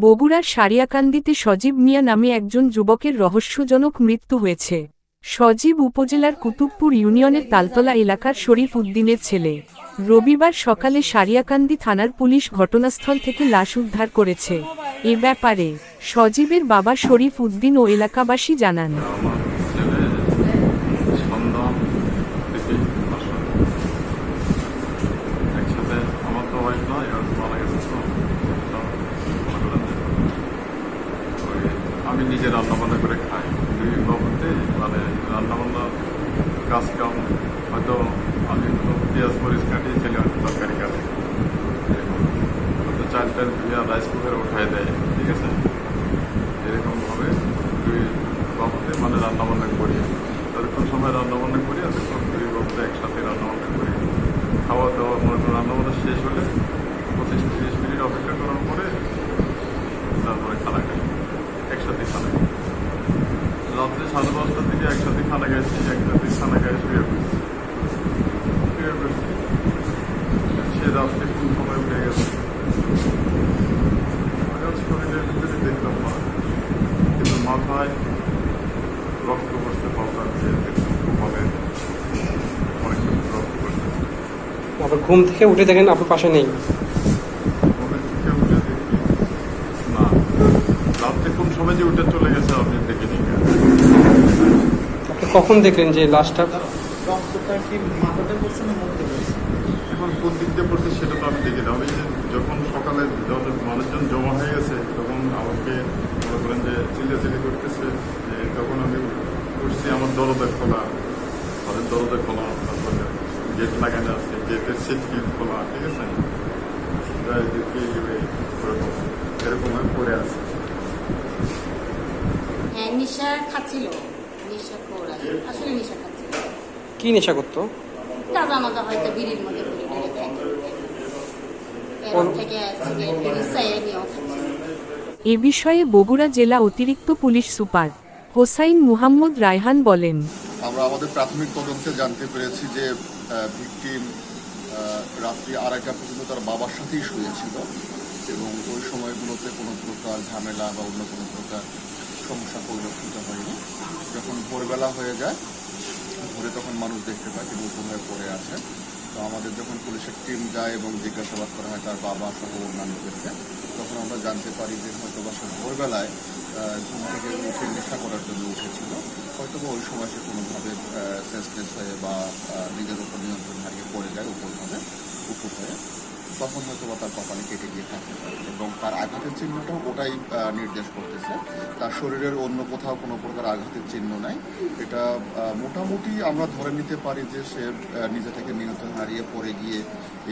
বগুড়ার সারিয়াকান্দিতে সজীব মিয়া নামে একজন যুবকের রহস্যজনক মৃত্যু হয়েছে। সজীব উপজেলার কুতুবপুর ইউনিয়নের তালতলা এলাকার শরীফ উদ্দিনের ছেলে। রবিবার সকালে সারিয়াকান্দি থানার পুলিশ ঘটনাস্থল থেকে লাশ উদ্ধার করেছে। এ ব্যাপারে সজীবের বাবা শরীফ উদ্দিন ও এলাকাবাসী জানান, আমি নিজে রান্নাবান্না করে খাই। দুই বাবুতে মানে রান্নাবান্নার কাজ কাম হয়তো আমি তো পেঁয়াজ মরিচ কাটিয়ে ছেলে হয়তো তরকারি কাটে, হয়তো চাল টাল ধুয়ে রাইস কুকারে উঠাই দেয়, ঠিক আছে। এরকমভাবে দুই বাবুতে মানে রান্নাবান্না করি, যতক্ষণ সময় রান্নাবান্না করি ততক্ষণ দুই বাবুতে একসাথে রান্নাবান্না করি। খাওয়া দাওয়া মনে করুন রান্নাবান্না শেষ হলে 25-30 মিনিট অপেক্ষা করার পরে তারপরে খানা খাই, একসাথে খানা খাই। রাত্রে 5:30টার দিকে একসাথে খানা খাইছি, একসাথে খানা খাই শুয়ে পড়ছি। সে রাত্রে কোন সময় উঠে গেছে শরীরের ভিতরে দেখলাম না, কিন্তু মাথায় রক্ত করতে পারতাম যে কপালে অনেক রক্ত করতে। আবার ঘুম থেকে উঠে দেখেন আপনার পাশে নেই? ঘুমের থেকে উঠে দেখি না, রাত্রে কোন সময় যে উঠে চলে গেছে আপনি দেখিনি। আপনি কখন দেখলেন যে লাশটা? এখন কোন দিক দিয়ে পড়ছে সেটা তো আমি দেখি না। আমি যখন সকালে মানুষজন জমা হয়ে গেছে তখন আমাকে মনে করেন যে চিল্লাচিল্লি করতেছে, যে তখন আমি উঠছি, আমার দরজা খোলা, ঘরের দরজা খোলা, তারপরে গেট লাগানো আছে, গেটের সিটকি খোলা, ঠিক আছে। এরকম আমি পড়ে আছি। হ্যাঁ, নেশা খাচ্ছিল, আসলে নেশা খাচ্ছিল। কি নেশা করতো? গাঁজা মাজা হয়তো বিড়ির মধ্যে থেকে সিগারেট বিড়ি চাইয়ে নিয়েও খাচ্ছিল। এ বিষয়ে বগুড়া জেলা অতিরিক্ত পুলিশ সুপার হোসাইন মুহাম্মদ রায়হান বলেন, আমরা আমাদের প্রাথমিক তদন্তে জানতে পেরেছি যে ভিকটিম রাত্রি 2:30টা পর্যন্ত তার বাবার সাথেই শুয়েছিল এবং ওই সময়গুলোতে কোনো প্রকার ঝামেলা বা অন্য কোনো প্রকার সমস্যা পরিলক্ষিত হয়নি। যখন ভোরবেলা হয়ে যায়, ভোরে তখন মানুষ দেখতে পায় তিনি উপর হয়ে পড়ে আছে। তো আমাদের যখন পুলিশের টিম যায় এবং জিজ্ঞাসাবাদ করা হয় তার বাবা সহ অন্যান্যদেরকে, তখন আমরা জানতে পারি যে হয়তো বা সে ভোরবেলায় ঘুম থেকে উঠে নেশা করার জন্য উঠেছিল। হয়তো বা ওই সময় সে কোনোভাবে সেন্সলেস হয়ে বা নিজের উপর নিয়ন্ত্রণ হারিয়ে পড়ে যায় উপর হয়ে, তখন হয়তো বা তার কপালে কেটে গিয়ে থাকতে পারে এবং তার আঘাতের চিহ্নটাও ওটাই নির্দেশ করতেছে। তার শরীরের অন্য কোথাও কোনো প্রকার আঘাতের চিহ্ন নাই। এটা মোটামুটি আমরা ধরে নিতে পারি যে সে নিজে থেকে নিয়ন্ত্রণ হারিয়ে পড়ে গিয়ে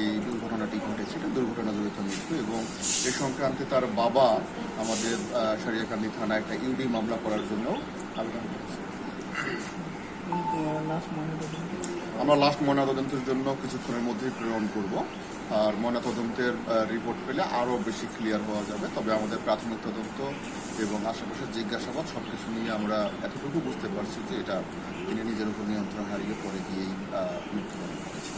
এই দুর্ঘটনাটি ঘটেছিল, দুর্ঘটনাজনিত মৃত্যু। এবং এ সংক্রান্তে তার বাবা আমাদের সারিয়াকান্দি থানায় একটা ইউডি মামলা করার জন্য আবেদন করেছে। আমরা লাস্ট ময়নাতদন্তের জন্য কিছুক্ষণের মধ্যেই প্রেরণ করব, আর ময়নাতদন্তের রিপোর্ট পেলে আরও বেশি ক্লিয়ার হওয়া যাবে। তবে আমাদের প্রাথমিক তদন্ত এবং আশেপাশের জিজ্ঞাসাবাদ সব কিছু নিয়ে আমরা এতটুকু বুঝতে পারছি যে এটা তিনি নিজের উপর নিয়ন্ত্রণ হারিয়ে পড়ে গিয়েই মৃত্যুবরণ করেছেন।